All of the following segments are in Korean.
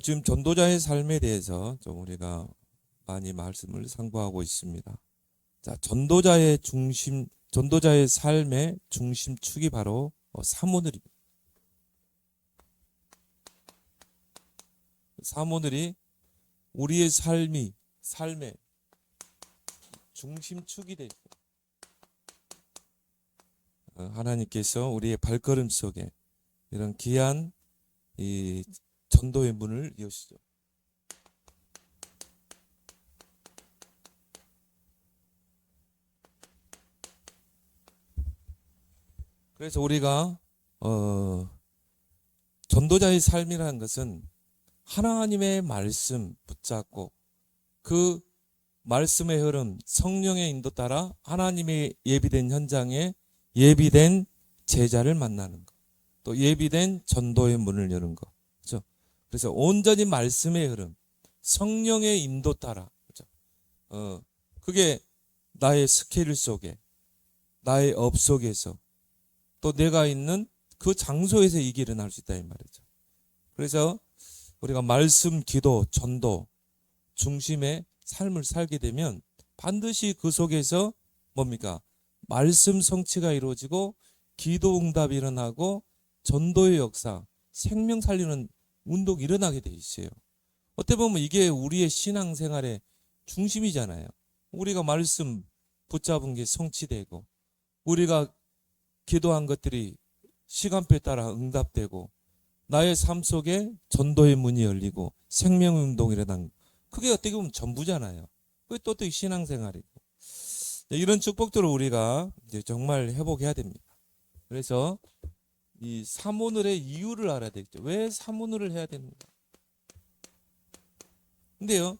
지금 전도자의 삶에 대해서 좀 우리가 많이 말씀을 상고하고 있습니다. 자, 전도자의 삶의 중심축이 바로 사모늘입니다. 사모늘이 우리의 삶의 중심축이 되고, 하나님께서 우리의 발걸음 속에 이런 귀한 이 전도의 문을 여시죠. 그래서 우리가 전도자의 삶이라는 것은 하나님의 말씀 붙잡고 그 말씀의 흐름, 성령의 인도 따라 하나님의 예비된 현장에 예비된 제자를 만나는 것, 또 예비된 전도의 문을 여는 것. 그렇죠? 그래서 온전히 말씀의 흐름, 성령의 인도 따라, 그렇죠? 그게 나의 스케일 속에, 나의 업 속에서, 또 내가 있는 그 장소에서 이게 일어날 수 있다 이 말이죠. 그래서 우리가 말씀, 기도, 전도 중심의 삶을 살게 되면 반드시 그 속에서 뭡니까? 말씀 성취가 이루어지고 기도 응답이 일어나고 전도의 역사, 생명 살리는 운동이 일어나게 돼 있어요. 어떻게 보면 이게 우리의 신앙생활의 중심이잖아요. 우리가 말씀 붙잡은 게 성취되고 우리가 기도한 것들이 시간표에 따라 응답되고 나의 삶 속에 전도의 문이 열리고 생명 운동이 일어난, 그게 어떻게 보면 전부잖아요. 그게 또 신앙생활이고. 이런 축복들을 우리가 이제 정말 회복해야 됩니다. 그래서 이 사모늘의 이유를 알아야 되겠죠. 왜 사모늘을 해야 되는가? 근데요,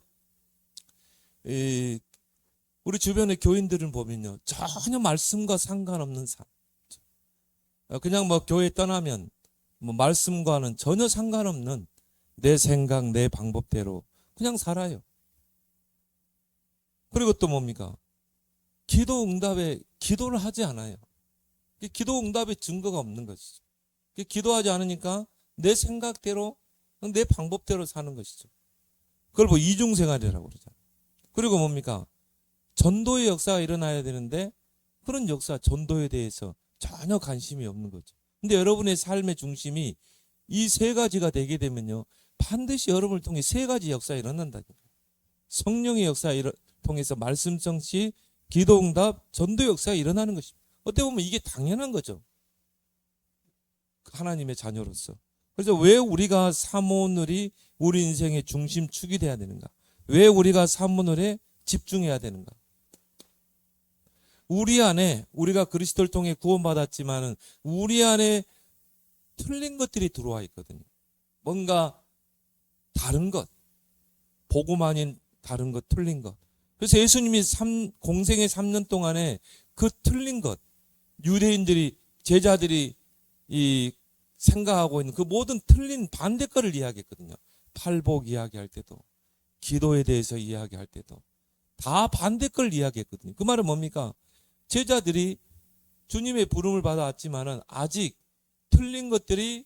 우리 주변의 교인들을 보면요, 전혀 말씀과 상관없는 삶. 그냥 뭐 교회 떠나면 뭐 말씀과는 전혀 상관없는 내 생각, 내 방법대로 그냥 살아요. 그리고 또 뭡니까? 기도 응답에 기도를 하지 않아요. 기도 응답의 증거가 없는 것이죠. 기도하지 않으니까 내 생각대로, 내 방법대로 사는 것이죠. 그걸 뭐 이중생활이라고 그러잖아요. 그리고 뭡니까? 전도의 역사가 일어나야 되는데 그런 역사, 전도에 대해서 전혀 관심이 없는 거죠. 근데 여러분의 삶의 중심이 이 세 가지가 되게 되면요, 반드시 여러분을 통해 세 가지 역사가 일어난다. 성령의 역사를 통해서 말씀 성취, 기도 응답, 전도 역사가 일어나는 것입니다. 어떻게 보면 이게 당연한 거죠. 하나님의 자녀로서. 그래서 왜 우리가 사모늘이 우리 인생의 중심축이 돼야 되는가? 왜 우리가 사모늘에 집중해야 되는가? 우리 안에, 우리가 그리스도를 통해 구원받았지만은 우리 안에 틀린 것들이 들어와 있거든요. 뭔가 다른 것, 복음 아닌 다른 것, 틀린 것. 그래서 예수님이 공생의 3년 동안에 그 틀린 것, 유대인들이, 제자들이 생각하고 있는 그 모든 틀린 반대 거를 이야기했거든요. 팔복 이야기할 때도, 기도에 대해서 이야기할 때도 다 반대 걸 이야기했거든요. 그 말은 뭡니까? 제자들이 주님의 부름을 받아왔지만은 아직 틀린 것들이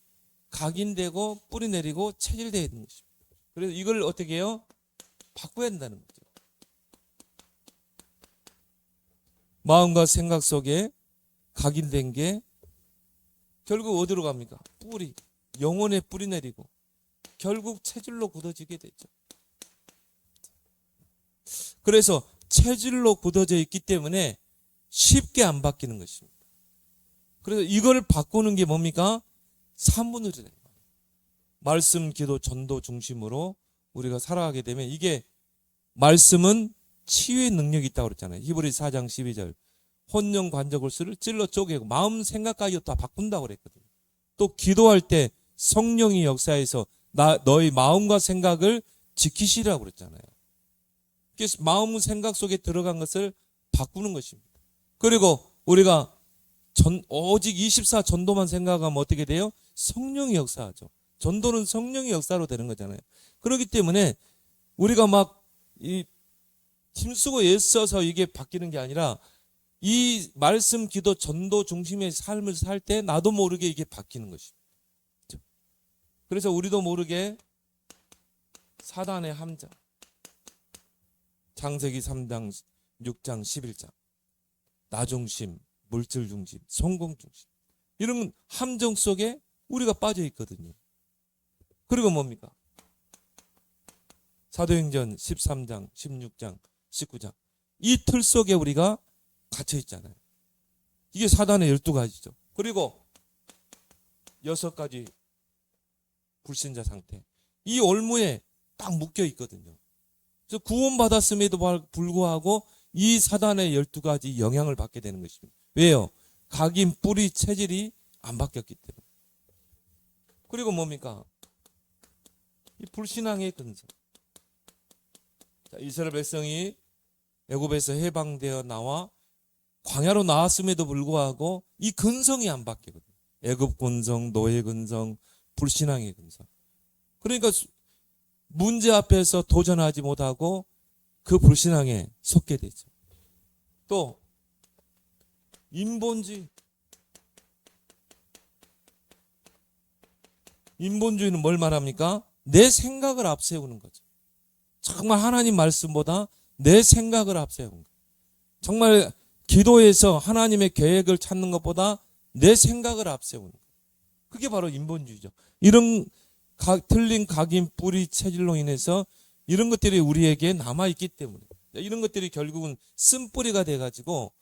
각인되고 뿌리내리고 체질되어 있는 것입니다. 그래서 이걸 어떻게 해요? 바꿔야 된다는 거죠. 마음과 생각 속에 각인된 게 결국 어디로 갑니까? 뿌리, 영혼에 뿌리내리고 결국 체질로 굳어지게 되죠. 그래서 체질로 굳어져 있기 때문에 쉽게 안 바뀌는 것입니다. 그래서 이걸 바꾸는 게 뭡니까? 사모늘이래요. 말씀, 기도, 전도 중심으로 우리가 살아가게 되면, 이게 말씀은 치유의 능력이 있다고 그랬잖아요. 히브리 4장 12절. 혼령 관절골수를 찔러 쪼개고 마음 생각까지 다 바꾼다고 그랬거든요. 또 기도할 때 성령이 역사해서 너의 마음과 생각을 지키시라고 그랬잖아요. 그래서 마음 생각 속에 들어간 것을 바꾸는 것입니다. 그리고 우리가 오직 24 전도만 생각하면 어떻게 돼요? 성령이 역사하죠. 전도는 성령의 역사로 되는 거잖아요. 그렇기 때문에 우리가 막 힘쓰고 애써서 이게 바뀌는 게 아니라 이 말씀, 기도, 전도 중심의 삶을 살 때 나도 모르게 이게 바뀌는 것입니다. 그래서 우리도 모르게 사단의 함정. 창세기 3장, 6장, 11장. 나중심, 물질중심, 성공중심. 이런 함정 속에 우리가 빠져 있거든요. 그리고 뭡니까? 사도행전 13장, 16장, 19장. 이 틀 속에 우리가 갇혀 있잖아요. 이게 사단의 12가지죠. 그리고 6가지 불신자 상태. 이 올무에 딱 묶여 있거든요. 그래서 구원받았음에도 불구하고 이 사단의 12가지 영향을 받게 되는 것입니다. 왜요? 각인 뿌리 체질이 안 바뀌었기 때문에. 그리고 뭡니까? 이 불신앙의 근성. 자, 이스라엘 백성이 애굽에서 해방되어 나와 광야로 나왔음에도 불구하고 이 근성이 안 바뀌거든요. 애굽 근성, 노예 근성, 불신앙의 근성. 그러니까 문제 앞에서 도전하지 못하고 그 불신앙에 속게 되죠. 또 인본주의. 인본주의는 뭘 말합니까? 내 생각을 앞세우는 거죠. 정말 하나님 말씀보다 내 생각을 앞세우는 거예요. 정말 기도에서 하나님의 계획을 찾는 것보다 내 생각을 앞세우는 거예요. 그게 바로 인본주의죠. 이런 틀린 각인 뿌리 체질로 인해서 이런 것들이 우리에게 남아있기 때문에 이런 것들이 결국은 쓴뿌리가 돼가지고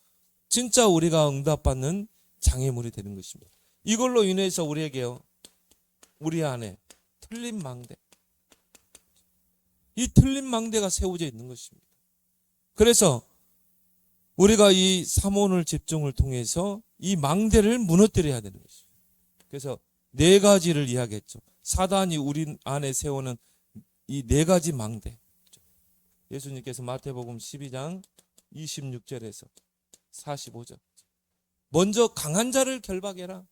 진짜 우리가 응답받는 장애물이 되는 것입니다. 이걸로 인해서 우리에게요, 우리 안에 틀린 망대, 이 틀린 망대가 세워져 있는 것입니다. 그래서 우리가 이 사모늘 집중을 통해서 이 망대를 무너뜨려야 되는 것입니다. 그래서 4가지를 이야기했죠. 사단이 우리 안에 세우는 이 4가지 망대. 예수님께서 마태복음 12장 26절에서 45절. 먼저 강한 자를 결박해라.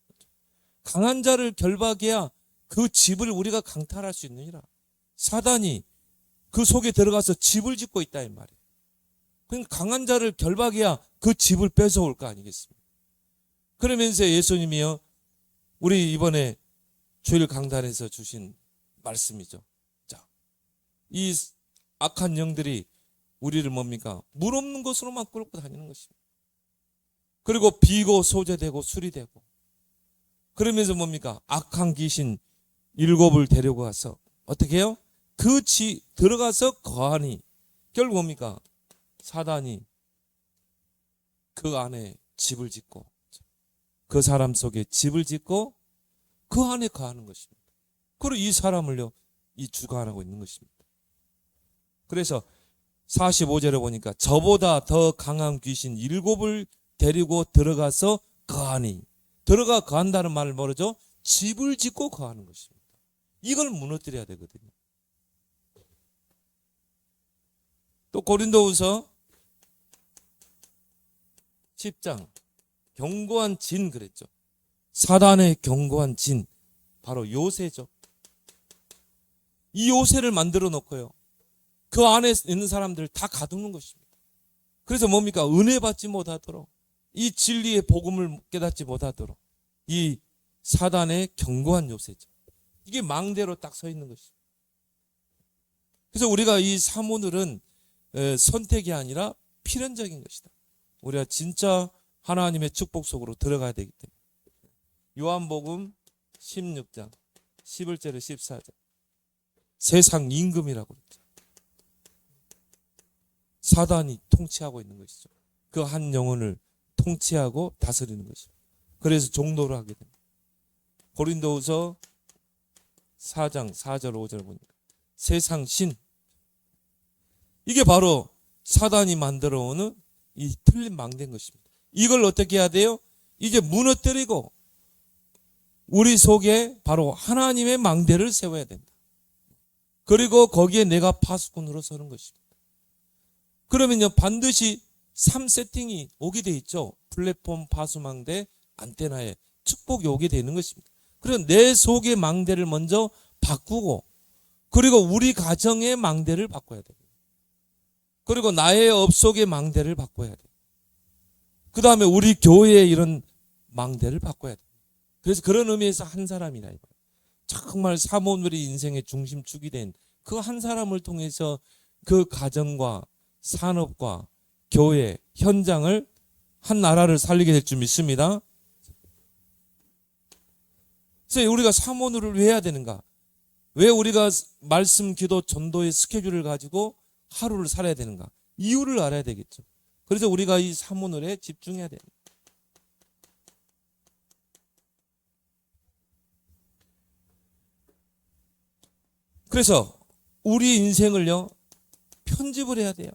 강한 자를 결박해야 그 집을 우리가 강탈할 수 있느니라. 사단이 그 속에 들어가서 집을 짓고 있다 이 말이에요. 그러니까 강한 자를 결박해야 그 집을 뺏어올 거 아니겠습니까? 그러면서 예수님이요, 우리 이번에 주일 강단에서 주신 말씀이죠. 자, 이 악한 영들이 우리를 뭡니까? 물 없는 곳으로만 끌고 다니는 것입니다. 그리고 비고 소재되고 수리되고, 그러면서 뭡니까? 악한 귀신 7을 데리고 가서 어떻게 해요? 들어가서 거하니, 결국 뭡니까? 사단이 그 안에 집을 짓고, 그 사람 속에 집을 짓고 그 안에 거하는 것입니다. 그리고 이 사람을요, 이 주관하고 있는 것입니다. 그래서 45절에 보니까 저보다 더 강한 귀신 7을 데리고 들어가서 거하니, 들어가 거한다는 말을 모르죠? 집을 짓고 거하는 것입니다. 이걸 무너뜨려야 되거든요. 또 고린도후서 10장 견고한 진 그랬죠. 사단의 견고한 진, 바로 요새죠. 이 요새를 만들어 놓고요, 그 안에 있는 사람들을 다 가두는 것입니다. 그래서 뭡니까? 은혜 받지 못하도록, 이 진리의 복음을 깨닫지 못하도록 이 사단의 견고한 요새죠. 이게 망대로 딱 서 있는 것입니다. 그래서 우리가 이 사모늘은 선택이 아니라 필연적인 것이다. 우리가 진짜 하나님의 축복 속으로 들어가야 되기 때문에. 요한복음 16장 11절에 14절. 세상 임금이라고 그랬죠. 사단이 통치하고 있는 것이죠. 그 한 영혼을 통치하고 다스리는 것이죠. 그래서 종노를 하게 됩니다. 고린도후서 4장 4절 5절 보니까 세상 신, 이게 바로 사단이 만들어 오는 이 틀린 망대인 것입니다. 이걸 어떻게 해야 돼요? 이제 무너뜨리고 우리 속에 바로 하나님의 망대를 세워야 된다. 그리고 거기에 내가 파수꾼으로 서는 것입니다. 그러면요, 반드시 3세팅이 오게 돼 있죠. 플랫폼, 파수망대, 안테나에 축복이 오게 되는 것입니다. 그래서 내 속의 망대를 먼저 바꾸고, 그리고 우리 가정의 망대를 바꿔야 돼요. 그리고 나의 업 속의 망대를 바꿔야 돼요. 그 다음에 우리 교회의 이런 망대를 바꿔야 돼요. 그래서 그런 의미에서 한 사람이다. 정말 사모늘이 인생의 중심축이 된 그 한 사람을 통해서 그 가정과 산업과 교회, 현장을 한 나라를 살리게 될 줄 믿습니다. 그래서 우리가 사모노를 왜 해야 되는가? 왜 우리가 말씀, 기도, 전도의 스케줄을 가지고 하루를 살아야 되는가? 이유를 알아야 되겠죠. 그래서 우리가 이 사모노에 집중해야 됩니다. 그래서 우리 인생을요, 편집을 해야 돼요.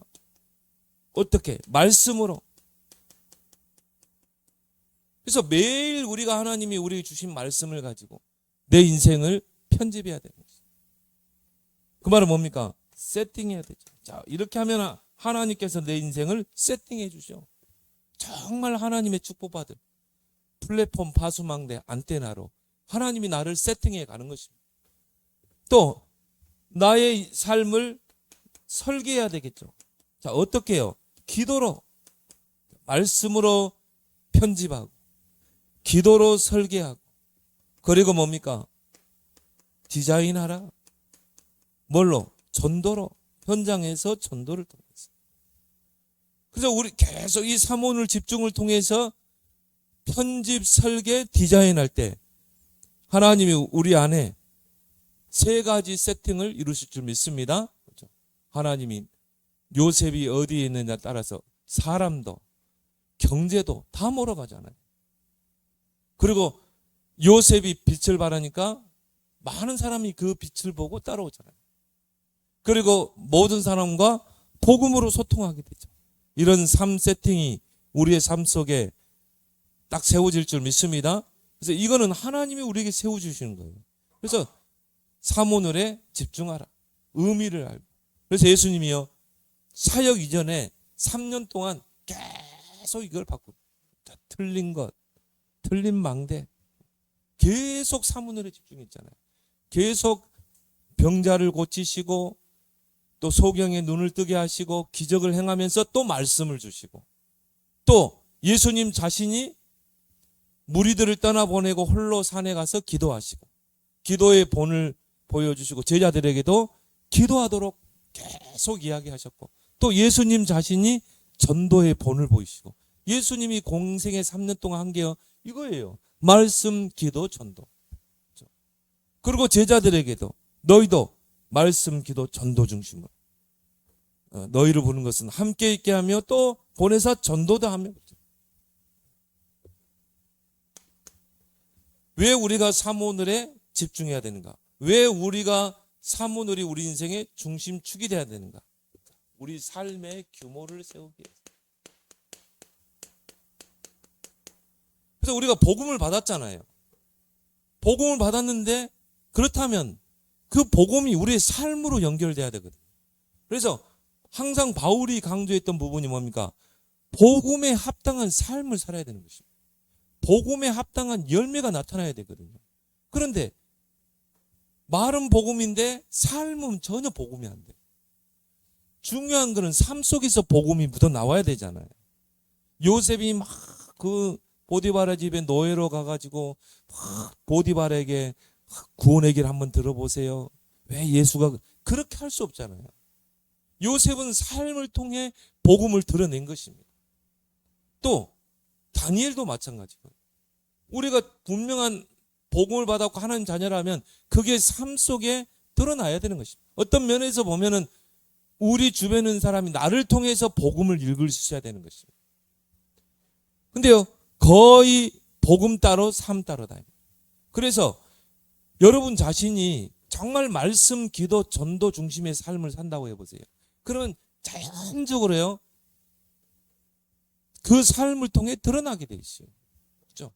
어떻게? 말씀으로. 그래서 매일 우리가 하나님이 우리에게 주신 말씀을 가지고 내 인생을 편집해야 되는 거죠. 그 말은 뭡니까? 세팅해야 되죠. 자, 이렇게 하면 하나님께서 내 인생을 세팅해 주죠. 정말 하나님의 축복받을 플랫폼 파수망대 안테나로 하나님이 나를 세팅해 가는 것입니다. 또 나의 삶을 설계해야 되겠죠. 자, 어떻게 해요? 기도로, 말씀으로 편집하고, 기도로 설계하고, 그리고 뭡니까? 디자인하라. 뭘로? 전도로. 현장에서 전도를 통해서. 그래서 우리 계속 이 사모늘 집중을 통해서 편집, 설계, 디자인할 때 하나님이 우리 안에 세 가지 세팅을 이루실 줄 믿습니다. 그렇죠? 하나님이 요셉이 어디에 있느냐에 따라서 사람도 경제도 다 몰아가잖아요. 그리고 요셉이 빛을 발하니까 많은 사람이 그 빛을 보고 따라오잖아요. 그리고 모든 사람과 복음으로 소통하게 되죠. 이런 삶 세팅이 우리의 삶 속에 딱 세워질 줄 믿습니다. 그래서 이거는 하나님이 우리에게 세워주시는 거예요. 그래서 사모늘에 집중하라. 의미를 알고. 그래서 예수님이요, 사역 이전에 3년 동안 계속 이걸 바꾸고, 틀린 것, 틀린 망대, 계속 사모늘에 집중했잖아요. 계속 병자를 고치시고, 또 소경의 눈을 뜨게 하시고, 기적을 행하면서 또 말씀을 주시고, 또 예수님 자신이 무리들을 떠나보내고 홀로 산에 가서 기도하시고, 기도의 본을 보여주시고, 제자들에게도 기도하도록 계속 이야기하셨고, 또 예수님 자신이 전도의 본을 보이시고, 예수님이 공생의 3년 동안 한 게 이거예요. 말씀, 기도, 전도. 그리고 제자들에게도 너희도 말씀, 기도, 전도 중심으로 너희를 부르는 것은 함께 있게 하며 또 보내사 전도도 하며. 왜 우리가 사모늘에 집중해야 되는가? 왜 우리가 사모늘이 우리 인생의 중심축이 돼야 되는가? 우리 삶의 규모를 세우기 위해서. 그래서 우리가 복음을 받았잖아요. 복음을 받았는데 그렇다면 그 복음이 우리의 삶으로 연결돼야 되거든요. 그래서 항상 바울이 강조했던 부분이 뭡니까? 복음에 합당한 삶을 살아야 되는 것입니다. 복음에 합당한 열매가 나타나야 되거든요. 그런데 말은 복음인데 삶은 전혀 복음이 안 돼. 중요한 거는 삶 속에서 복음이 묻어 나와야 되잖아요. 요셉이 막 그 보디바라 집에 노예로 가가지고 막 보디바라에게 구원 얘기를 한번 들어보세요. 왜 예수가 그렇게 할 수 없잖아요. 요셉은 삶을 통해 복음을 드러낸 것입니다. 또 다니엘도 마찬가지고, 우리가 분명한 복음을 받았고 하나님 자녀라면 그게 삶 속에 드러나야 되는 것입니다. 어떤 면에서 보면은 우리 주변에 있는 사람이 나를 통해서 복음을 읽을 수 있어야 되는 것입니다. 근데요, 거의 복음 따로 삶 따로 다닙니다. 그래서 여러분 자신이 정말 말씀, 기도, 전도 중심의 삶을 산다고 해보세요. 그러면 자연적으로요, 그 삶을 통해 드러나게 돼 있어요. 그렇죠?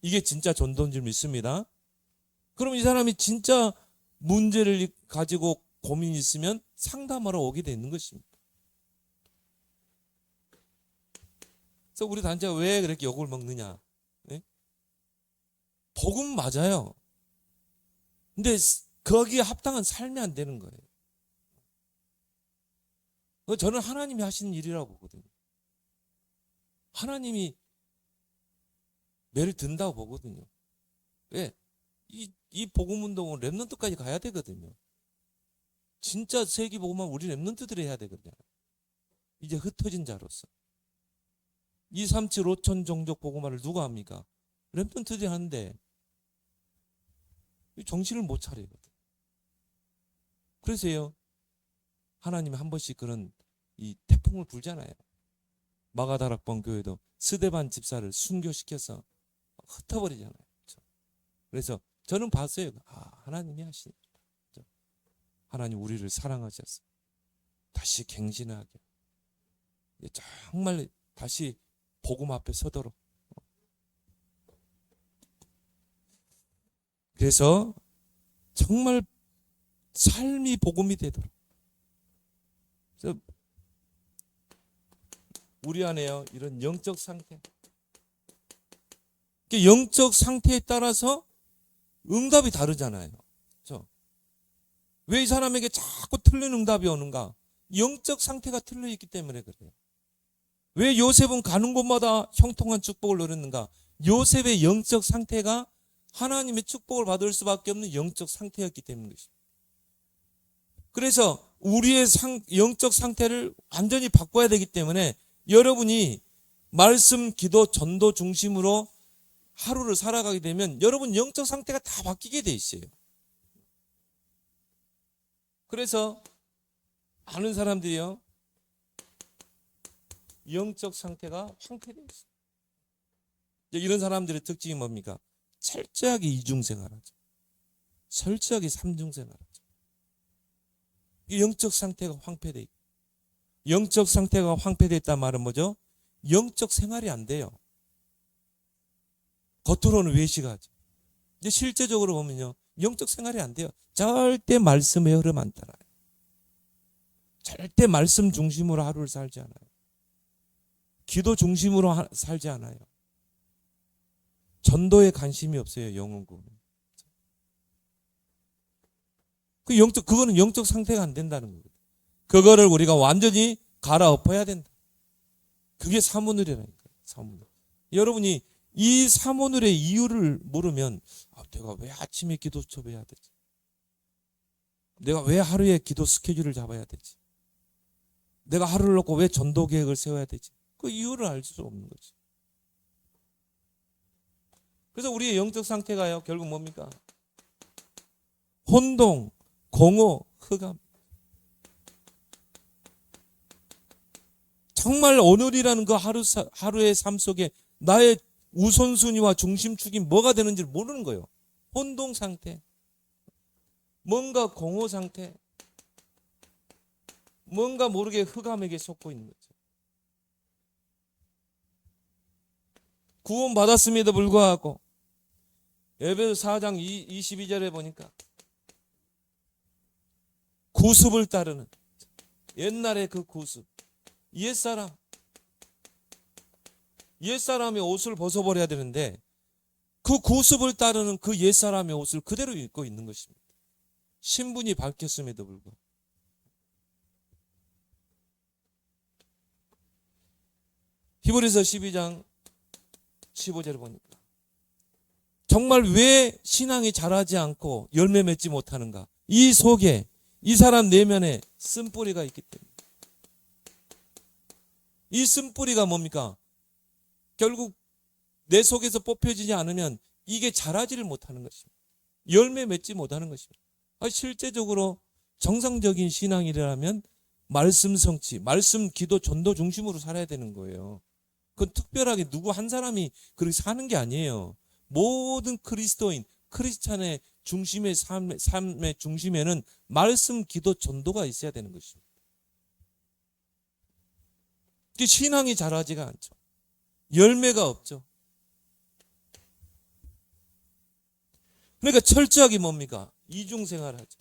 이게 진짜 전도인 줄 믿습니다. 그럼 이 사람이 진짜 문제를 가지고 고민이 있으면 상담하러 오게 되는 것입니다. 그래서 우리 단체가 왜 그렇게 욕을 먹느냐? 네? 복음 맞아요. 근데 거기에 합당한 삶이 안 되는 거예요. 저는 하나님이 하시는 일이라고 보거든요. 하나님이 매를 든다고 보거든요. 왜? 이 복음 운동은 렘넌트까지 가야 되거든요. 진짜 세기복음만 우리 렘넌트들이 해야 되거든요. 이제 흩어진 자로서. 237 5천 종족 복음화를 누가 합니까? 렘넌트들이 하는데 정신을 못 차리거든. 그래서요, 하나님이 한 번씩 그런 이 태풍을 불잖아요. 마가다락방 교회도 스데반 집사를 순교시켜서 흩어버리잖아요. 그래서 저는 봤어요. 하나님이 하시네. 하나님 우리를 사랑하셔서 다시 갱신하게, 정말 다시 복음 앞에 서도록. 그래서 정말 삶이 복음이 되도록. 그래서 우리 안에요, 이런 영적 상태, 영적 상태에 따라서 응답이 다르잖아요. 그렇죠? 왜 이 사람에게 자꾸 틀린 응답이 오는가? 영적 상태가 틀려 있기 때문에 그래요. 왜 요셉은 가는 곳마다 형통한 축복을 누렸는가? 요셉의 영적 상태가 하나님의 축복을 받을 수밖에 없는 영적 상태였기 때문인 것입니다. 그래서 우리의 영적 상태를 완전히 바꿔야 되기 때문에 여러분이 말씀, 기도, 전도 중심으로 하루를 살아가게 되면 여러분 영적 상태가 다 바뀌게 돼 있어요. 그래서 많은 사람들이요, 영적 상태가 황폐되어 있어요. 이런 사람들의 특징이 뭡니까? 철저하게 이중생활하죠. 철저하게 삼중생활하죠. 영적 상태가 황폐되어 있고, 영적 상태가 황폐되었단 말은 뭐죠? 영적 생활이 안 돼요. 겉으로는 외식하죠. 이제 실제적으로 보면요, 영적 생활이 안 돼요. 절대 말씀의 흐름 안 따라요. 절대 말씀 중심으로 하루를 살지 않아요. 기도 중심으로 살지 않아요. 전도에 관심이 없어요. 영혼 구원. 그거는 영적 상태가 안 된다는 거예요. 그거를 우리가 완전히 갈아엎어야 된다. 그게 사모늘이라니까요. 사모늘. 여러분이 이 사모늘의 이유를 모르면, 내가 왜 아침에 기도 수업해야 되지? 내가 왜 하루에 기도 스케줄을 잡아야 되지? 내가 하루를 놓고 왜 전도 계획을 세워야 되지? 그 이유를 알 수 없는 거지. 그래서 우리의 영적 상태가요, 결국 뭡니까? 혼동, 공허, 흑암. 정말 오늘이라는 그 하루의 삶 속에 나의 우선순위와 중심축이 뭐가 되는지 모르는 거예요. 혼동 상태, 뭔가 공허 상태, 뭔가 모르게 흑암에게 속고 있는 거죠. 구원 받았음에도 불구하고 에베소 4장 22절에 보니까 구습을 따르는, 옛날의 그 구습, 옛사람의 옷을 벗어버려야 되는데 그 구습을 따르는 그 옛사람의 옷을 그대로 입고 있는 것입니다. 신분이 바뀌었음에도 불구하고. 히브리서 12장 15절을 보니까 정말 왜 신앙이 자라지 않고 열매 맺지 못하는가? 이 속에, 이 사람 내면에 쓴뿌리가 있기 때문에. 이 쓴뿌리가 뭡니까? 결국 내 속에서 뽑혀지지 않으면 이게 자라지를 못하는 것입니다. 열매 맺지 못하는 것입니다. 실제적으로 정상적인 신앙이라면 말씀 성취, 말씀, 기도, 전도 중심으로 살아야 되는 거예요. 그건 특별하게 누구 한 사람이 그렇게 사는 게 아니에요. 모든 그리스도인, 크리스찬의 중심의 삶의 중심에는 말씀, 기도, 전도가 있어야 되는 것입니다. 신앙이 자라지가 않죠. 열매가 없죠. 그러니까 철저하게 뭡니까? 이중생활하죠.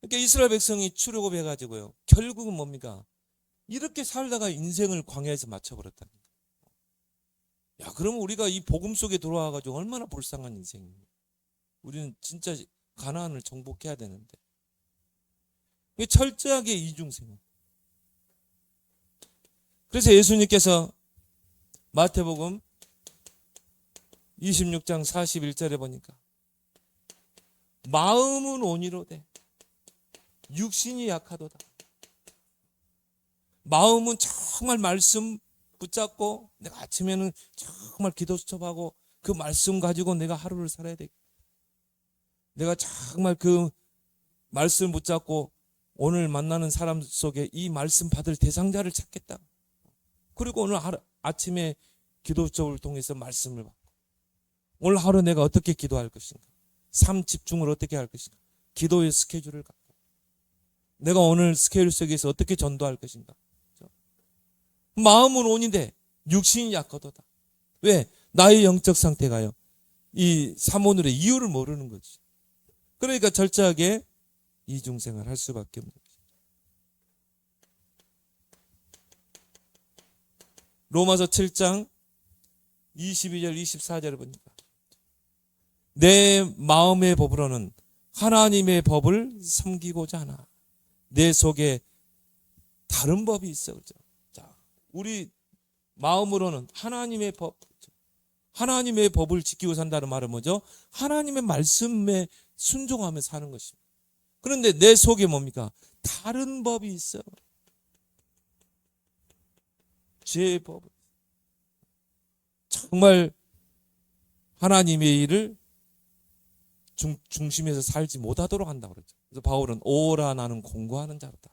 그러니까 이스라엘 백성이 출애굽해가지고요, 결국은 뭡니까? 이렇게 살다가 인생을 광야에서 마쳐버렸다는 거예요. 그러면 우리가 이 복음 속에 들어와가지고 얼마나 불쌍한 인생입니까? 우리는 진짜 가나안을 정복해야 되는데. 철저하게 이중생활. 그래서 예수님께서 마태복음 26장 41절에 보니까 마음은 온이로되 육신이 약하도다. 마음은 정말 말씀 붙잡고 내가 아침에는 정말 기도 수첩하고 그 말씀 가지고 내가 하루를 살아야 돼. 내가 정말 그 말씀 붙잡고 오늘 만나는 사람 속에 이 말씀 받을 대상자를 찾겠다. 그리고 오늘 아침에 기도 수첩을 통해서 말씀을 받고 오늘 하루 내가 어떻게 기도할 것인가, 삶 집중을 어떻게 할 것인가, 기도의 스케줄을 갖고 내가 오늘 스케줄 속에서 어떻게 전도할 것인가. 마음은 온인데 육신이 약하도다. 왜? 나의 영적 상태가요, 이 사모늘의 이유를 모르는 거지. 그러니까 철저하게 이중생활 할 수밖에 없는 거지. 로마서 7장 22절 24절을 보니까 내 마음의 법으로는 하나님의 법을 섬기고자 하나 내 속에 다른 법이 있어. 그렇죠? 자, 우리 마음으로는 하나님의 법, 하나님의 법을 지키고 산다는 말은 뭐죠? 하나님의 말씀에 순종하며 사는 것입니다. 그런데 내 속에 뭡니까? 다른 법이 있어. 죄의 법. 정말 하나님의 일을 중심에서 살지 못하도록 한다고 그러죠. 그래서 바울은 오라 나는 공고하는 자로다.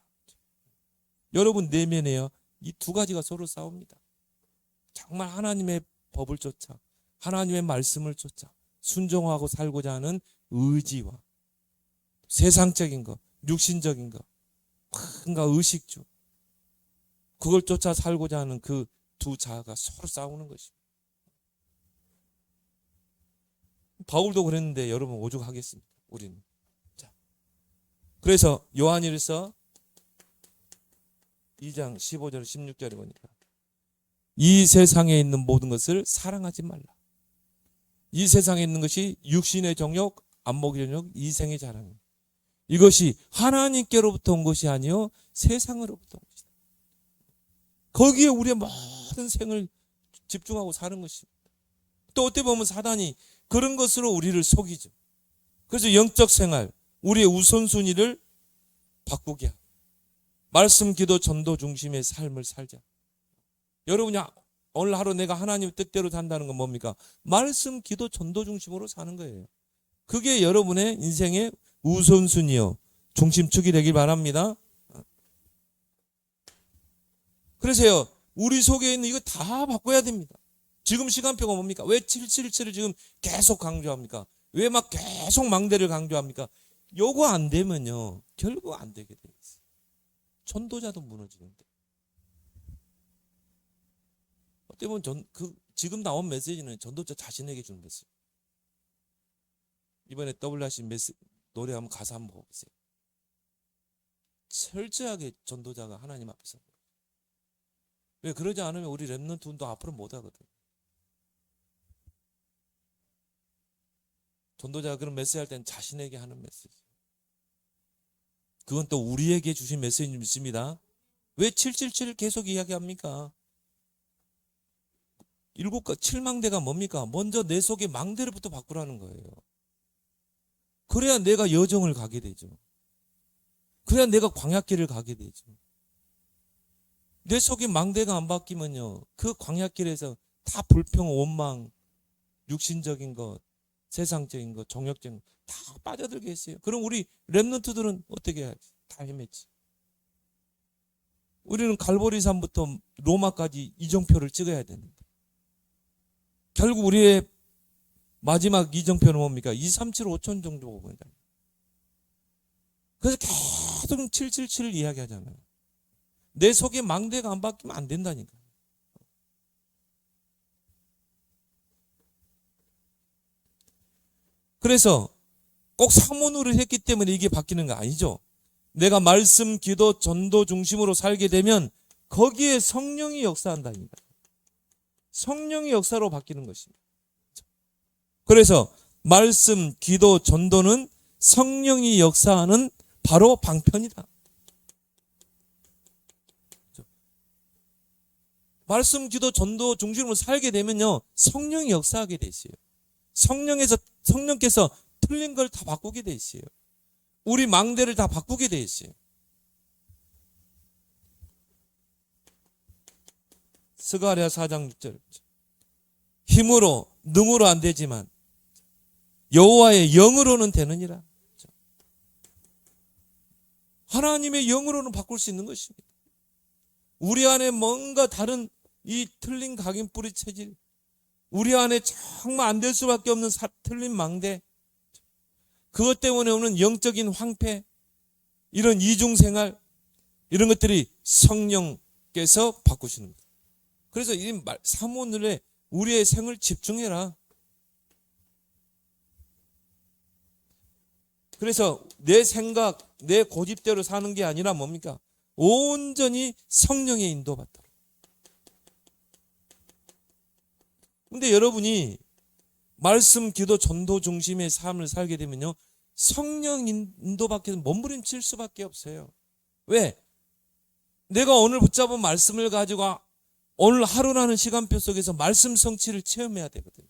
여러분 내면에요, 이 두 가지가 서로 싸웁니다. 정말 하나님의 법을 쫓아 하나님의 말씀을 쫓아 순종하고 살고자 하는 의지와 세상적인 것, 육신적인 것, 뭔가 의식주, 그걸 쫓아 살고자 하는 그 두 자아가 서로 싸우는 것입니다. 바울도 그랬는데 여러분 오죽하겠습니까? 우리는. 자, 그래서 요한일서 2장 15절 16절에 보니까 이 세상에 있는 모든 것을 사랑하지 말라. 이 세상에 있는 것이 육신의 정욕, 안목의 정욕, 이생의 자랑입니다. 이것이 하나님께로부터 온 것이 아니요 세상으로부터 온 것이다. 거기에 우리의 모든 생을 집중하고 사는 것입니다. 또 어떻게 보면 사단이 그런 것으로 우리를 속이죠. 그래서 영적 생활, 우리의 우선순위를 바꾸게 하고 말씀, 기도, 전도 중심의 삶을 살자. 여러분이 오늘 하루 내가 하나님 뜻대로 산다는 건 뭡니까? 말씀, 기도, 전도 중심으로 사는 거예요. 그게 여러분의 인생의 우선순위요, 중심축이 되길 바랍니다. 그래서요, 우리 속에 있는 이거 다 바꿔야 됩니다. 지금 시간표가 뭡니까? 왜 777을 지금 계속 강조합니까? 왜 막 계속 망대를 강조합니까? 요거 안 되면요, 결국 안 되게 돼 있어요. 전도자도 무너지는데. 어떻게 보면 지금 나온 메시지는 전도자 자신에게 주는 메시지. 이번에 WRC 노래 한번 가사 한번 보세요. 철저하게 전도자가 하나님 앞에서. 왜 그러지 않으면 우리 렘넌트 운동 앞으로 못 하거든. 전도자가 그런 메시지 할 때는 자신에게 하는 메시지. 그건 또 우리에게 주신 메시지인 믿습니다. 왜 777을 계속 이야기합니까? 7망대가 뭡니까? 먼저 내 속의 망대를부터 바꾸라는 거예요. 그래야 내가 여정을 가게 되죠. 그래야 내가 광야길을 가게 되죠. 내 속의 망대가 안 바뀌면요, 그 광야길에서 다 불평, 원망, 육신적인 것, 세상적인 것, 정욕적인 것 다 빠져들게 했어요. 그럼 우리 렘넌트들은 어떻게 해야지? 다 헤맸지. 우리는 갈보리산부터 로마까지 이정표를 찍어야 되는데 결국 우리의 마지막 이정표는 뭡니까? 2, 3, 7, 5천 정도 보인다. 그래서 계속 777을 이야기하잖아요. 내 속에 망대가 안 바뀌면 안 된다니까. 그래서 꼭 사모노를 했기 때문에 이게 바뀌는 거 아니죠. 내가 말씀, 기도, 전도 중심으로 살게 되면 거기에 성령이 역사한다니까. 성령의 역사로 바뀌는 것입니다. 그래서 말씀, 기도, 전도는 성령이 역사하는 바로 방편이다. 말씀, 기도, 전도 중심으로 살게 되면요, 성령이 역사하게 돼 있어요. 성령께서 틀린 걸 다 바꾸게 돼 있어요. 우리 망대를 다 바꾸게 돼 있어요. 스가랴 4장 6절. 힘으로 능으로 안 되지만 여호와의 영으로는 되느니라. 하나님의 영으로는 바꿀 수 있는 것입니다. 우리 안에 뭔가 다른 이 틀린 각인 뿌리 체질, 우리 안에 정말 안 될 수밖에 없는 틀린 망대, 그것 때문에 오는 영적인 황폐, 이런 이중생활, 이런 것들이 성령께서 바꾸시는 거예요. 그래서 이 사모늘에 우리의 생을 집중해라. 그래서 내 생각, 내 고집대로 사는 게 아니라 뭡니까? 온전히 성령의 인도받도록. 근데 여러분이 말씀, 기도, 전도 중심의 삶을 살게 되면요, 성령 인도밖에는 몸부림칠 수밖에 없어요. 왜? 내가 오늘 붙잡은 말씀을 가지고 오늘 하루라는 시간표 속에서 말씀 성취를 체험해야 되거든요.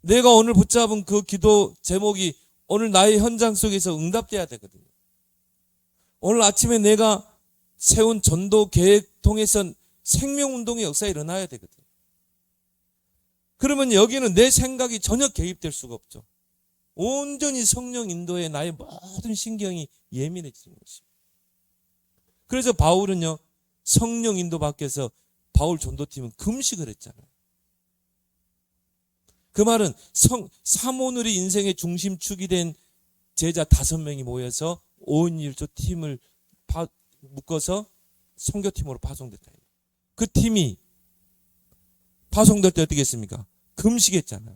내가 오늘 붙잡은 그 기도 제목이 오늘 나의 현장 속에서 응답돼야 되거든요. 오늘 아침에 내가 세운 전도 계획 통해서 생명운동의 역사가 일어나야 되거든요. 그러면 여기는 내 생각이 전혀 개입될 수가 없죠. 온전히 성령 인도에 나의 모든 신경이 예민해지는 것입니다. 그래서 바울은요, 성령 인도 밖에서 바울 전도팀은 금식을 했잖아요. 그 말은 사모늘이 인생의 중심축이 된 제자 5명이 모여서 5인 1조 팀을 묶어서 선교팀으로 파송됐다. 그 팀이 파송될 때 어떻게 했습니까? 금식했잖아요.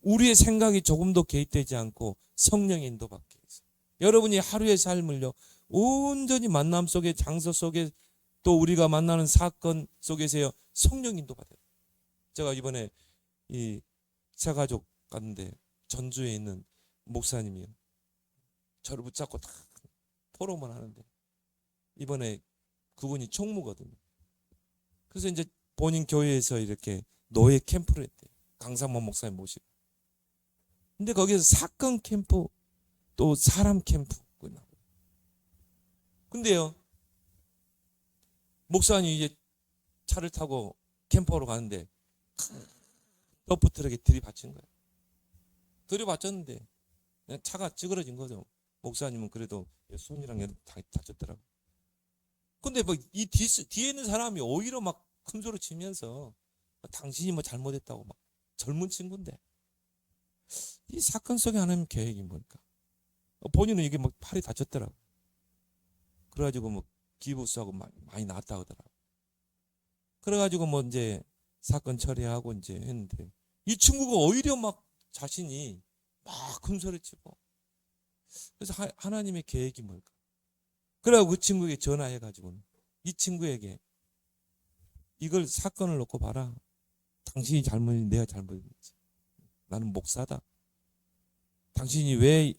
우리의 생각이 조금도 개입되지 않고 성령의 인도받게 해서 여러분이 하루의 삶을요, 온전히 만남 속에, 장소 속에, 또 우리가 만나는 사건 속에서요, 성령 인도받아요. 제가 이번에 이 새가족 갔는데 전주에 있는 목사님이요, 저를 붙잡고 다 포럼을 하는데, 이번에 그분이 총무거든요. 그래서 이제 본인 교회에서 이렇게 노예 캠프를 했대요. 강상모 목사님 모시고. 근데 거기에서 사건 캠프, 또 사람 캠프. 근데요, 목사님이 이제 차를 타고 캠퍼로 가는데 덤프트럭에 들이받친 거예요. 들이받쳤는데 그냥 차가 찌그러진 거죠. 목사님은 그래도 손이랑 다쳤더라고요. 근데 뭐 이 뒤에 있는 사람이 오히려 막 큰 소리 치면서 당신이 뭐 잘못했다고, 막 젊은 친구인데, 이 사건 속에 하나님 계획이 뭘까? 본인은 이게 막 팔이 다쳤더라고. 그래가지고 뭐 기부스하고 많이 나왔다 하더라고. 그래가지고 뭐 이제 사건 처리하고 이제 했는데, 이 친구가 오히려 막 자신이 막 큰 소리 치고. 그래서 하나님의 계획이 뭘까? 그래가지고 그 친구에게 전화해가지고는 이 친구에게 이걸 사건을 놓고 봐라. 당신이 잘못이 내가 잘못이지. 나는 목사다. 당신이 왜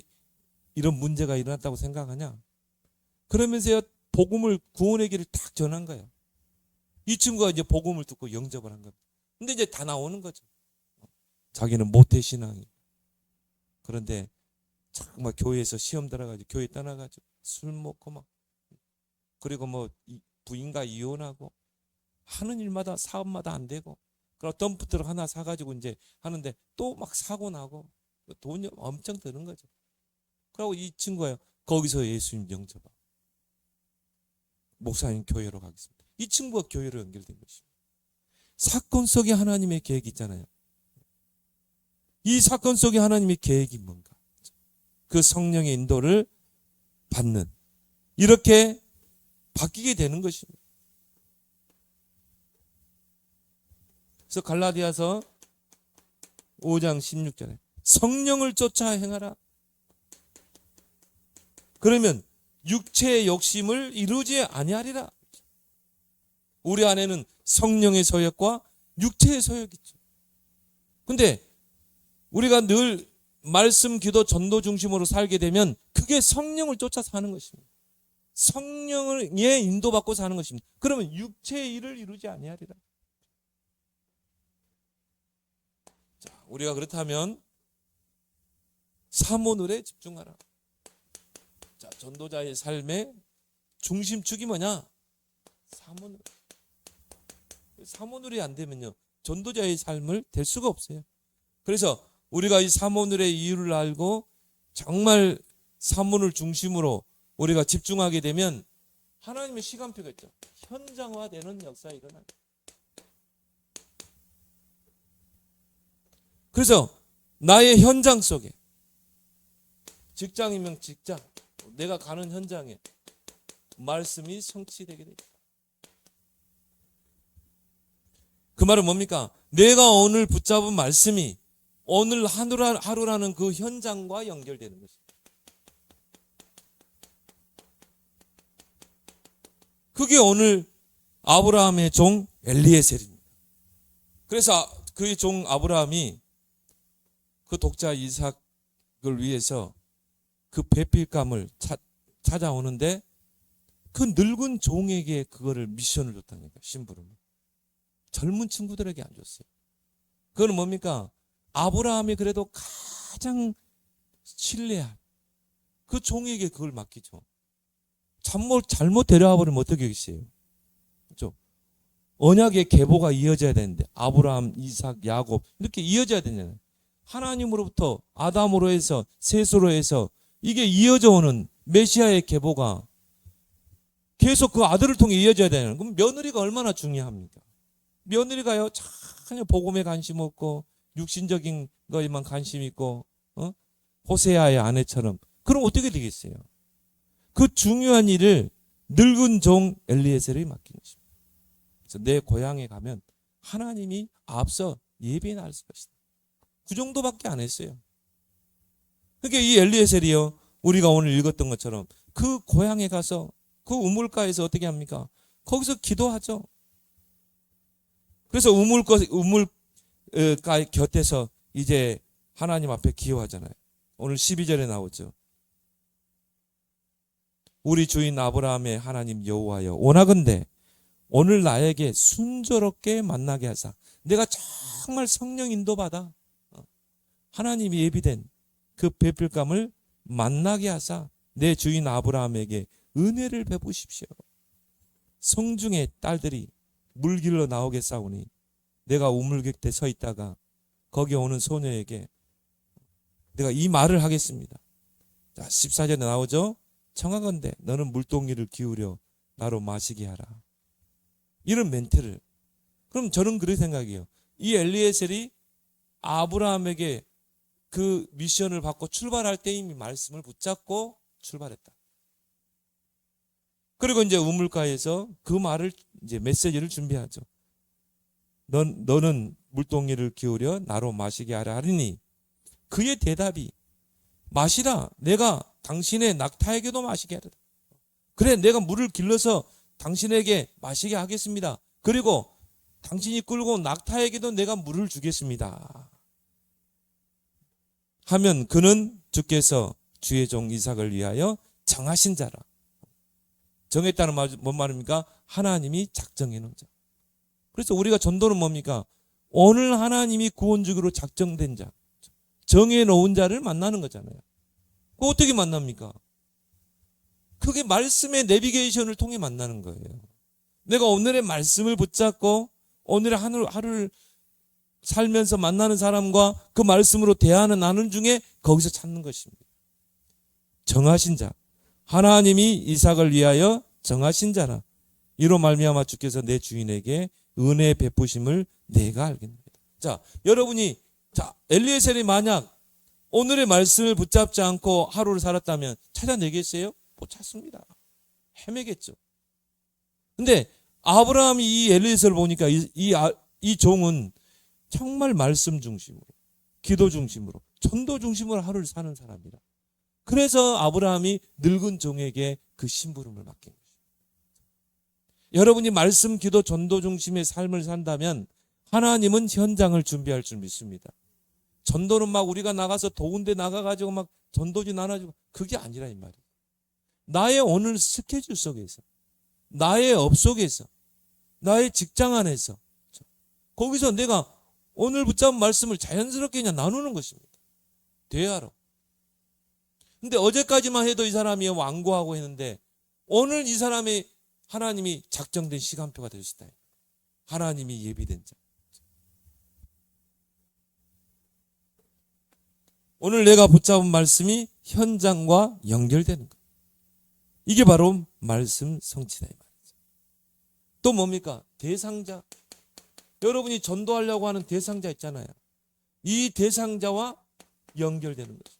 이런 문제가 일어났다고 생각하냐? 그러면서 복음을, 구원의 길을 딱 전한 거예요. 이 친구가 이제 복음을 듣고 영접을 한 겁니다. 근데 이제 다 나오는 거죠. 자기는 모태신앙이. 그런데 정말 교회에서 시험 들어가지고 교회 떠나가지고 술 먹고 막, 그리고 뭐 부인과 이혼하고 하는 일마다 사업마다 안 되고, 그리고 덤프트럭 하나 사가지고 이제 하는데 또 막 사고 나고 돈이 엄청 드는 거죠. 그리고 이 친구가 거기서 예수님 영접하고 목사님 교회로 가겠습니다. 이 친구가 교회로 연결된 것입니다. 사건 속에 하나님의 계획이 있잖아요. 이 사건 속에 하나님의 계획이 뭔가? 그 성령의 인도를 받는, 이렇게 바뀌게 되는 것입니다. 그래서 갈라디아서 5장 16절에 성령을 쫓아 행하라. 그러면 육체의 욕심을 이루지 아니하리라. 우리 안에는 성령의 소욕과 육체의 소욕이 있죠. 근데 우리가 늘 말씀, 기도, 전도 중심으로 살게 되면 그게 성령을 쫓아 사는 것입니다. 성령의 인도받고 사는 것입니다. 그러면 육체의 일을 이루지 아니하리라. 우리가 그렇다면 사모늘에 집중하라. 자, 전도자의 삶의 중심축이 뭐냐? 사모늘. 사모늘이 안 되면요, 전도자의 삶을 될 수가 없어요. 그래서 우리가 이 사모늘의 이유를 알고 정말 사모늘 중심으로 우리가 집중하게 되면 하나님의 시간표가 있죠. 현장화되는 역사가 일어나요. 그래서 나의 현장 속에, 직장이면 직장, 내가 가는 현장에 말씀이 성취되게 됩니다. 그 말은 뭡니까? 내가 오늘 붙잡은 말씀이 오늘 하루라는 그 현장과 연결되는 것입니다. 그게 오늘 아브라함의 종 엘리에셀입니다. 그래서 그의 종 아브라함이 그 독자 이삭을 위해서 그 배필감을 찾아오는데 그 늙은 종에게 그거를 미션을 줬다는 거예요. 심부름을. 젊은 친구들에게 안 줬어요. 그건 뭡니까? 아브라함이 그래도 가장 신뢰할 그 종에게 그걸 맡기죠. 잘못 데려와 버리면 어떻게 하겠어요? 그렇죠? 언약의 계보가 이어져야 되는데 아브라함, 이삭, 야곱 이렇게 이어져야 되잖아요. 하나님으로부터 아담으로 해서 셋으로 해서 이게 이어져 오는 메시아의 계보가 계속 그 아들을 통해 이어져야 되는. 그럼 며느리가 얼마나 중요합니까? 며느리가요 전혀 복음에 관심 없고 육신적인 거에만 관심 있고 호세아의 아내처럼, 그럼 어떻게 되겠어요? 그 중요한 일을 늙은 종 엘리에셀이 맡긴 것입니다. 그래서 내 고향에 가면 하나님이 앞서 예비해 놨을 것이다. 그 정도밖에 안 했어요. 그러니까 이 엘리에셀이요, 우리가 오늘 읽었던 것처럼 그 고향에 가서 그 우물가에서 어떻게 합니까? 거기서 기도하죠. 그래서 우물가 곁에서 이제 하나님 앞에 기도하잖아요. 오늘 12절에 나오죠. 우리 주인 아브라함의 하나님 여호와여, 원하건대 오늘 나에게 순조롭게 만나게 하사, 내가 정말 성령 인도받아 하나님이 예비된 그 배필감을 만나게 하사 내 주인 아브라함에게 은혜를 베푸십시오. 성중의 딸들이 물길로 나오겠사오니 내가 우물 곁에 서 있다가 거기 오는 소녀에게 내가 이 말을 하겠습니다. 자, 14절에 나오죠. 청하건대 너는 물동이를 기울여 나로 마시게 하라. 이런 멘트를. 그럼 저는 그렇게 생각해요. 이 엘리에셀이 아브라함에게 그 미션을 받고 출발할 때 이미 말씀을 붙잡고 출발했다. 그리고 이제 우물가에서 그 말을 이제 메시지를 준비하죠. 너는 물동이를 기울여 나로 마시게 하라 하리니 그의 대답이 마시라. 내가 당신의 낙타에게도 마시게 하리라. 그래, 내가 물을 길러서 당신에게 마시게 하겠습니다. 그리고 당신이 끌고 온 낙타에게도 내가 물을 주겠습니다. 하면 그는 주께서 주의 종 이삭을 위하여 정하신 자라. 정했다는 말, 뭔 말입니까? 하나님이 작정해 놓은 자. 그래서 우리가 전도는 뭡니까? 오늘 하나님이 구원주기로 작정된 자, 정해 놓은 자를 만나는 거잖아요. 그거 어떻게 만납니까? 그게 말씀의 내비게이션을 통해 만나는 거예요. 내가 오늘의 말씀을 붙잡고 오늘의 하루를 살면서 만나는 사람과 그 말씀으로 대하는 나눔 중에 거기서 찾는 것입니다. 정하신 자, 하나님이 이삭을 위하여 정하신 자라. 이로 말미암아 주께서 내 주인에게 은혜 베푸심을 내가 알겠습니다. 자, 여러분이 엘리에셀이 만약 오늘의 말씀을 붙잡지 않고 하루를 살았다면 찾아내겠어요? 못 찾습니다. 헤매겠죠. 근데 아브라함이 이 엘리에셀을 보니까 이 종은 정말 말씀 중심으로, 기도 중심으로, 전도 중심으로 하루를 사는 사람이라. 그래서 아브라함이 늙은 종에게 그 심부름을 맡긴 것입니다. 여러분이 말씀, 기도, 전도 중심의 삶을 산다면 하나님은 현장을 준비할 줄 믿습니다. 전도는 막 우리가 나가서 더운 데 나가가지고 막 전도지 나눠주고 그게 아니라 이 말이에요. 나의 오늘 스케줄 속에서, 나의 업 속에서, 나의 직장 안에서, 거기서 내가 오늘 붙잡은 말씀을 자연스럽게 그냥 나누는 것입니다. 대화로. 근데 어제까지만 해도 이 사람이 완고하고 했는데 오늘 이 사람이 하나님이 작정된 시간표가 될 수 있다. 하나님이 예비된 자. 오늘 내가 붙잡은 말씀이 현장과 연결되는 것. 이게 바로 말씀 성취다. 또 뭡니까? 대상자. 여러분이 전도하려고 하는 대상자 있잖아요. 이 대상자와 연결되는 거죠.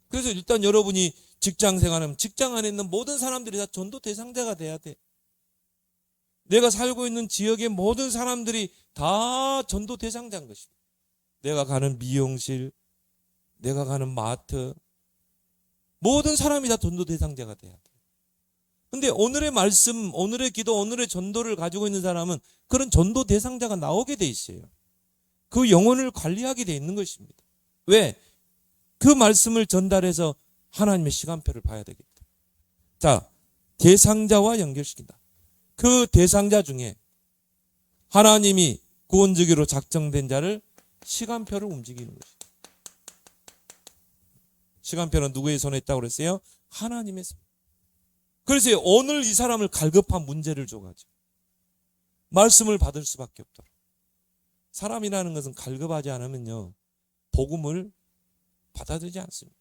그래서 일단 여러분이 직장 생활하면 직장 안에 있는 모든 사람들이 다 전도 대상자가 돼야 돼. 내가 살고 있는 지역의 모든 사람들이 다 전도 대상자인 것이다. 내가 가는 미용실, 내가 가는 마트, 모든 사람이 다 전도 대상자가 돼야 돼. 근데 오늘의 말씀, 오늘의 기도, 오늘의 전도를 가지고 있는 사람은 그런 전도 대상자가 나오게 돼 있어요. 그 영혼을 관리하게 돼 있는 것입니다. 왜? 그 말씀을 전달해서 하나님의 시간표를 봐야 되겠다. 자, 대상자와 연결시킨다. 그 대상자 중에 하나님이 구원주기로 작정된 자를 시간표를 움직이는 것입니다. 시간표는 누구의 손에 있다고 그랬어요? 하나님의 손. 그래서 오늘 이 사람을 갈급한 문제를 줘가지고 말씀을 받을 수밖에 없더라. 사람이라는 것은 갈급하지 않으면요 복음을 받아들이지 않습니다.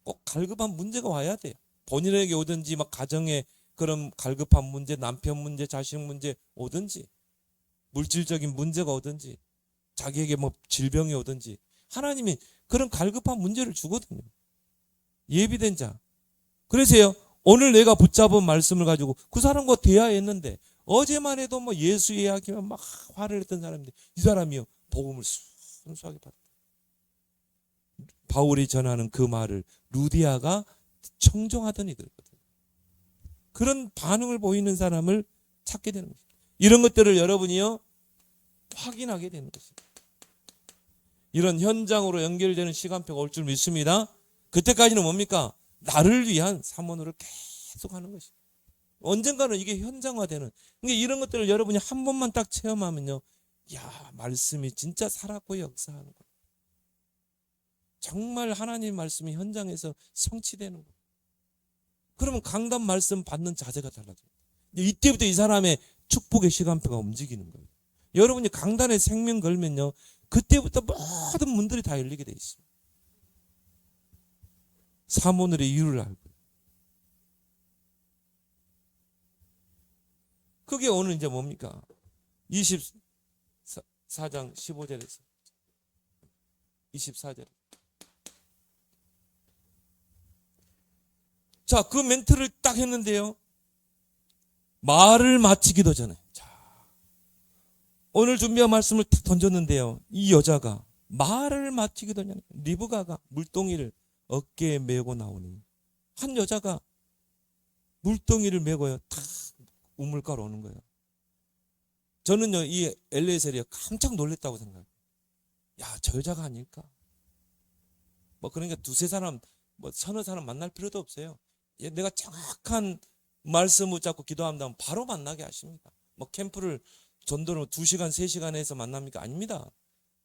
꼭 갈급한 문제가 와야 돼요. 본인에게 오든지 막 가정에 그런 갈급한 문제, 남편 문제, 자식 문제 오든지 물질적인 문제가 오든지 자기에게 뭐 질병이 오든지 하나님이 그런 갈급한 문제를 주거든요. 예비된 자. 그래서요 오늘 내가 붙잡은 말씀을 가지고 그 사람과 대화했는데 어제만 해도 뭐 예수 이야기만 막 화를 했던 사람인데 이 사람이요 복음을 순수하게 받았다. 바울이 전하는 그 말을 루디아가 청종하던 이들거든요. 그런 반응을 보이는 사람을 찾게 되는 것입니다. 이런 것들을 여러분이요 확인하게 되는 것입니다. 이런 현장으로 연결되는 시간표가 올 줄 믿습니다. 그때까지는 뭡니까? 나를 위한 사모노를 계속 하는 것입니다. 언젠가는 이게 현장화되는. 그러니까 이런 것들을 여러분이 한 번만 딱 체험하면요. 야, 말씀이 진짜 살았고 역사하는 거예요. 정말 하나님 말씀이 현장에서 성취되는 거예요. 그러면 강단 말씀 받는 자세가 달라져요. 이때부터 이 사람의 축복의 시간표가 움직이는 거예요. 여러분이 강단에 생명 걸면요. 그때부터 모든 문들이 다 열리게 돼 있어요. 사모늘의 이유를 알고. 그게 오늘 이제 뭡니까? 24장 15절에서 24절. 자, 그 멘트를 딱 했는데요. 말을 마치기도 전에. 자, 오늘 준비한 말씀을 탁 던졌는데요. 이 여자가 말을 마치기도 전에 리브가가 물동이를 어깨에 메고 나오니 한 여자가 물동이를 메고요. 탁 우물가로 오는 거예요. 저는요 이 엘리에셀이 깜짝 놀랐다고 생각해요. 야, 저 여자가 아닐까? 뭐 그러니까 두세 사람, 뭐 서너 사람 만날 필요도 없어요. 내가 정확한 말씀을 잡고 기도한다면 바로 만나게 하십니다. 뭐 캠프를 전도로 2시간, 3시간 해서 만납니까? 아닙니다.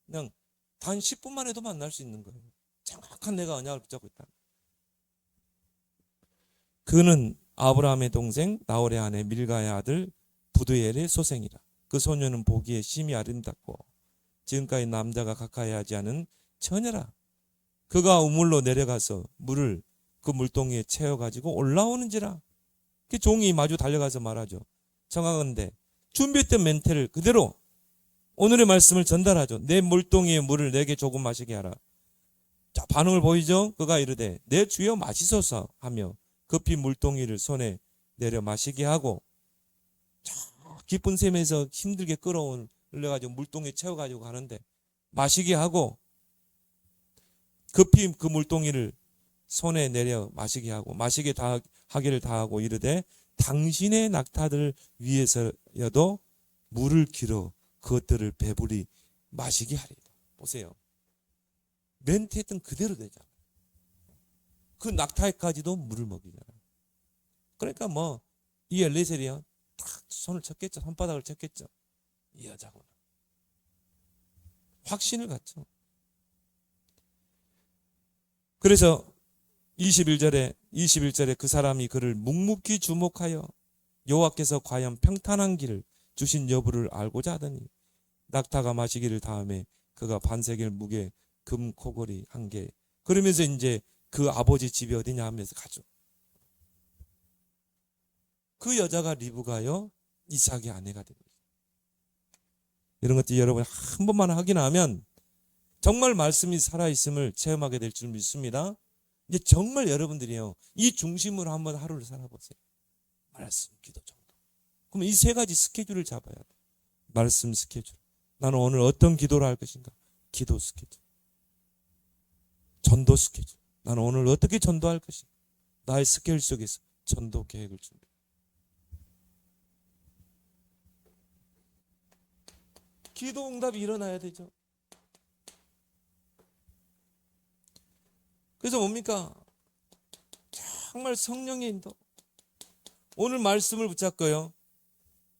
그냥 단 10분만 해도 만날 수 있는 거예요. 정확한 내가 언약을 붙잡고 있다. 그는 아브라함의 동생 나홀의 아내 밀가의 아들 부두엘의 소생이라. 그 소녀는 보기에 심히 아름답고 지금까지 남자가 가까이 하지 않은 처녀라. 그가 우물로 내려가서 물을 그 물동이에 채워가지고 올라오는지라. 그 종이 마주 달려가서 말하죠. 청하건대 준비했던 멘트를 그대로 오늘의 말씀을 전달하죠. 내 물동이의 물을 내게 조금 마시게 하라. 자, 반응을 보이죠? 그가 이르되 내 주여 마시소서 하며 급히 물동이를 손에 내려 마시게 하고 깊은 샘에서 힘들게 끌어올려가지고 물동이에 채워가지고 가는데 마시게 하고 급히 그 물동이를 손에 내려 마시게 하고 마시게 하기를 다하고 이르되 당신의 낙타들 위에서여도 물을 길어 그것들을 배불리 마시게 하리라. 보세요. 멘트했던 그대로 되잖아요. 그 낙타에까지도 물을 먹이잖아요. 그러니까 뭐 이 엘리에셀이요 딱 손을 쳤겠죠. 손바닥을 쳤겠죠. 이 여자구나. 확신을 갖죠. 그래서 21절에 그 사람이 그를 묵묵히 주목하여 여호와께서 과연 평탄한 길을 주신 여부를 알고자 하더니 낙타가 마시기를 다음에 그가 반세겔 무게 금 코걸이 한 개. 그러면서 이제 그 아버지 집이 어디냐 하면서 가죠. 그 여자가 리브가요 이삭의 아내가 되고 있어요. 이런 것들 여러분 한 번만 확인하면 정말 말씀이 살아있음을 체험하게 될 줄 믿습니다. 이제 정말 여러분들이요 이 중심으로 한번 하루를 살아보세요. 말씀, 기도, 정도. 그럼 이 세 가지 스케줄을 잡아야 돼. 말씀 스케줄. 나는 오늘 어떤 기도를 할 것인가? 기도 스케줄. 전도 스케줄. 나는 오늘 어떻게 전도할 것인가? 나의 스케줄 속에서 전도 계획을 준비. 기도 응답이 일어나야 되죠. 그래서 뭡니까? 정말 성령의 인도. 오늘 말씀을 붙잡고요.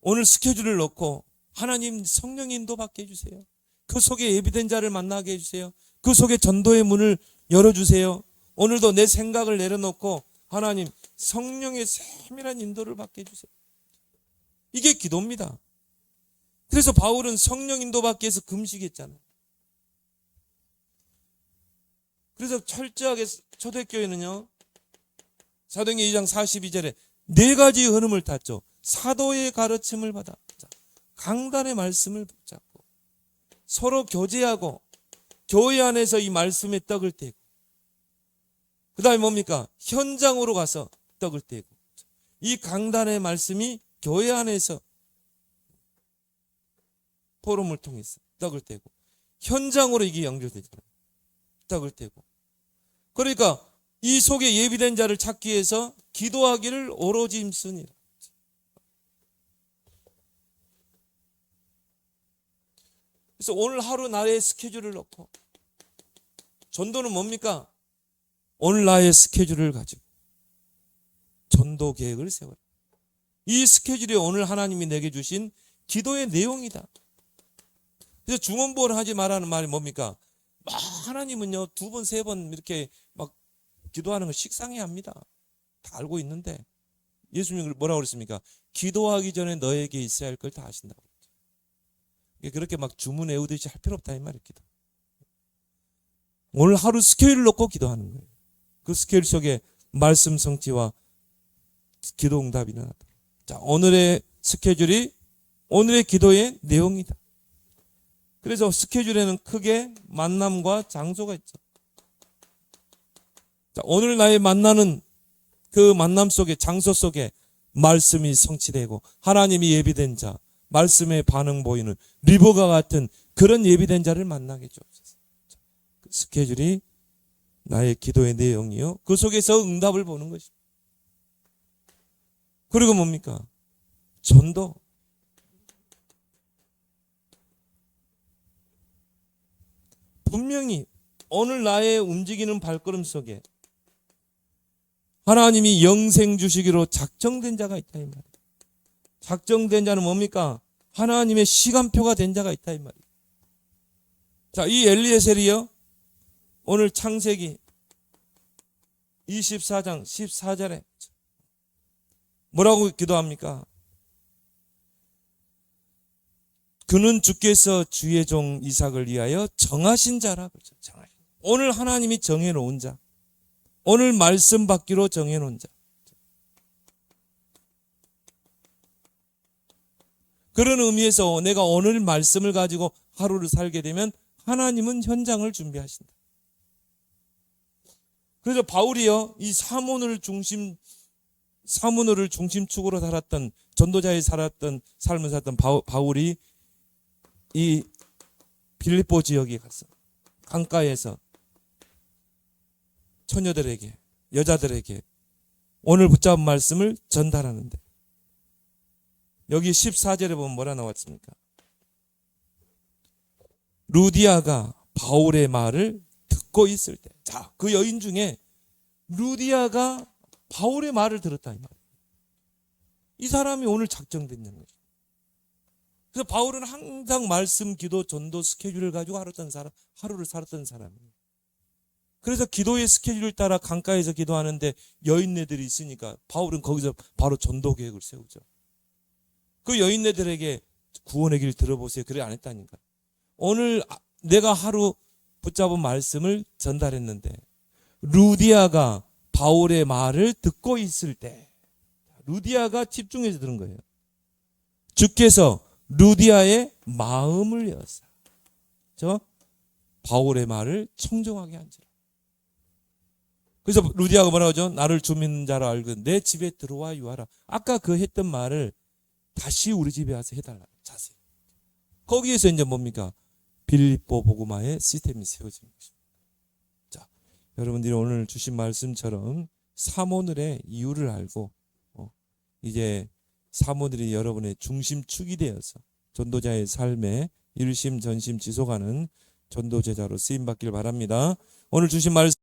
오늘 스케줄을 넣고 하나님 성령의 인도 받게 해주세요. 그 속에 예비된 자를 만나게 해주세요. 그 속에 전도의 문을 열어주세요. 오늘도 내 생각을 내려놓고 하나님 성령의 세밀한 인도를 받게 해주세요. 이게 기도입니다. 그래서 바울은 성령 인도 받기 위해서 금식했잖아요. 그래서 철저하게 초대교회는요. 사도행전 2장 42절에 네 가지 흐름을 탔죠. 사도의 가르침을 받아 강단의 말씀을 붙잡고 서로 교제하고 교회 안에서 이 말씀의 떡을 떼고 그 다음에 뭡니까? 현장으로 가서 떡을 떼고 이 강단의 말씀이 교회 안에서 포럼을 통해서 떡을 떼고 현장으로 이게 연결되잖아요. 떡을 떼고 그러니까 이 속에 예비된 자를 찾기 위해서 기도하기를 오로지 힘쓰니라. 그래서 오늘 하루 나의 스케줄을 놓고 전도는 뭡니까? 오늘 나의 스케줄을 가지고 전도 계획을 세워라. 이 스케줄이 오늘 하나님이 내게 주신 기도의 내용이다. 그래서 중언부언을 하지 말라는 말이 뭡니까? 하나님은요 2번, 3번 이렇게 막 기도하는 걸 식상해합니다. 다 알고 있는데 예수님이 뭐라고 그랬습니까? 기도하기 전에 너에게 있어야 할 걸 다 아신다고 그랬죠. 그렇게 막 주문 외우듯이 할 필요 없다 이 말이에요. 기도. 오늘 하루 스케줄을 놓고 기도하는 거예요. 그 스케줄 속에 말씀 성취와 기도 응답이 일어나다. 자, 오늘의 스케줄이 오늘의 기도의 내용이다. 그래서 스케줄에는 크게 만남과 장소가 있죠. 자, 오늘 나의 만나는 그 만남 속에 장소 속에 말씀이 성취되고 하나님이 예비된 자, 말씀의 반응 보이는 리버가 같은 그런 예비된 자를 만나게 주옵소서. 그 스케줄이 나의 기도의 내용이요. 그 속에서 응답을 보는 것입니다. 그리고 뭡니까? 전도. 분명히 오늘 나의 움직이는 발걸음 속에 하나님이 영생 주시기로 작정된 자가 있다 이 말이에요. 작정된 자는 뭡니까? 하나님의 시간표가 된 자가 있다 이 말이에요. 자, 이 엘리에셀이요. 오늘 창세기 24장 14절에 뭐라고 기도합니까? 그는 주께서 주의 종 이삭을 위하여 정하신 자라 그러죠. 오늘 하나님이 정해놓은 자, 오늘 말씀 받기로 정해놓은 자. 그런 의미에서 내가 오늘 말씀을 가지고 하루를 살게 되면 하나님은 현장을 준비하신다. 그래서 바울이요, 이 사문을 중심축으로 살았던 전도자의 살았던 삶을 살았던 바울이 이 빌립보 지역에 가서 강가에서 처녀들에게 여자들에게 오늘 붙잡은 말씀을 전달하는데 여기 14절에 보면 뭐라 나왔습니까? 루디아가 바울의 말을 듣고 있을 때, 자, 그 여인 중에 루디아가 바울의 말을 들었다 이 말이에요. 이 사람이 오늘 작정됐는 거죠. 그래서 바울은 항상 말씀, 기도, 전도 스케줄을 가지고 하루를 살았던 사람이에요. 그래서 기도의 스케줄을 따라 강가에서 기도하는데 여인네들이 있으니까 바울은 거기서 바로 전도 계획을 세우죠. 그 여인네들에게 구원의 길 들어보세요. 그래 안 했다니까. 오늘 내가 하루 붙잡은 말씀을 전달했는데 루디아가 바울의 말을 듣고 있을 때 루디아가 집중해서 들은 거예요. 주께서 루디아의 마음을 여사 바울의 말을 청종하게 한지라. 그래서 루디아가 뭐라고 하죠? 나를 주 믿는 자라 알고 내 집에 들어와 유하라. 아까 그 했던 말을 다시 우리 집에 와서 해달라. 자세히. 거기에서 이제 뭡니까? 빌립보 복음화의 시스템이 세워진 것입니다. 자, 여러분들이 오늘 주신 말씀처럼 사모늘의 이유를 알고 이제 사모늘이 여러분의 중심축이 되어서 전도자의 삶에 일심 전심 지속하는 전도제자로 쓰임받길 바랍니다. 오늘 주신 말씀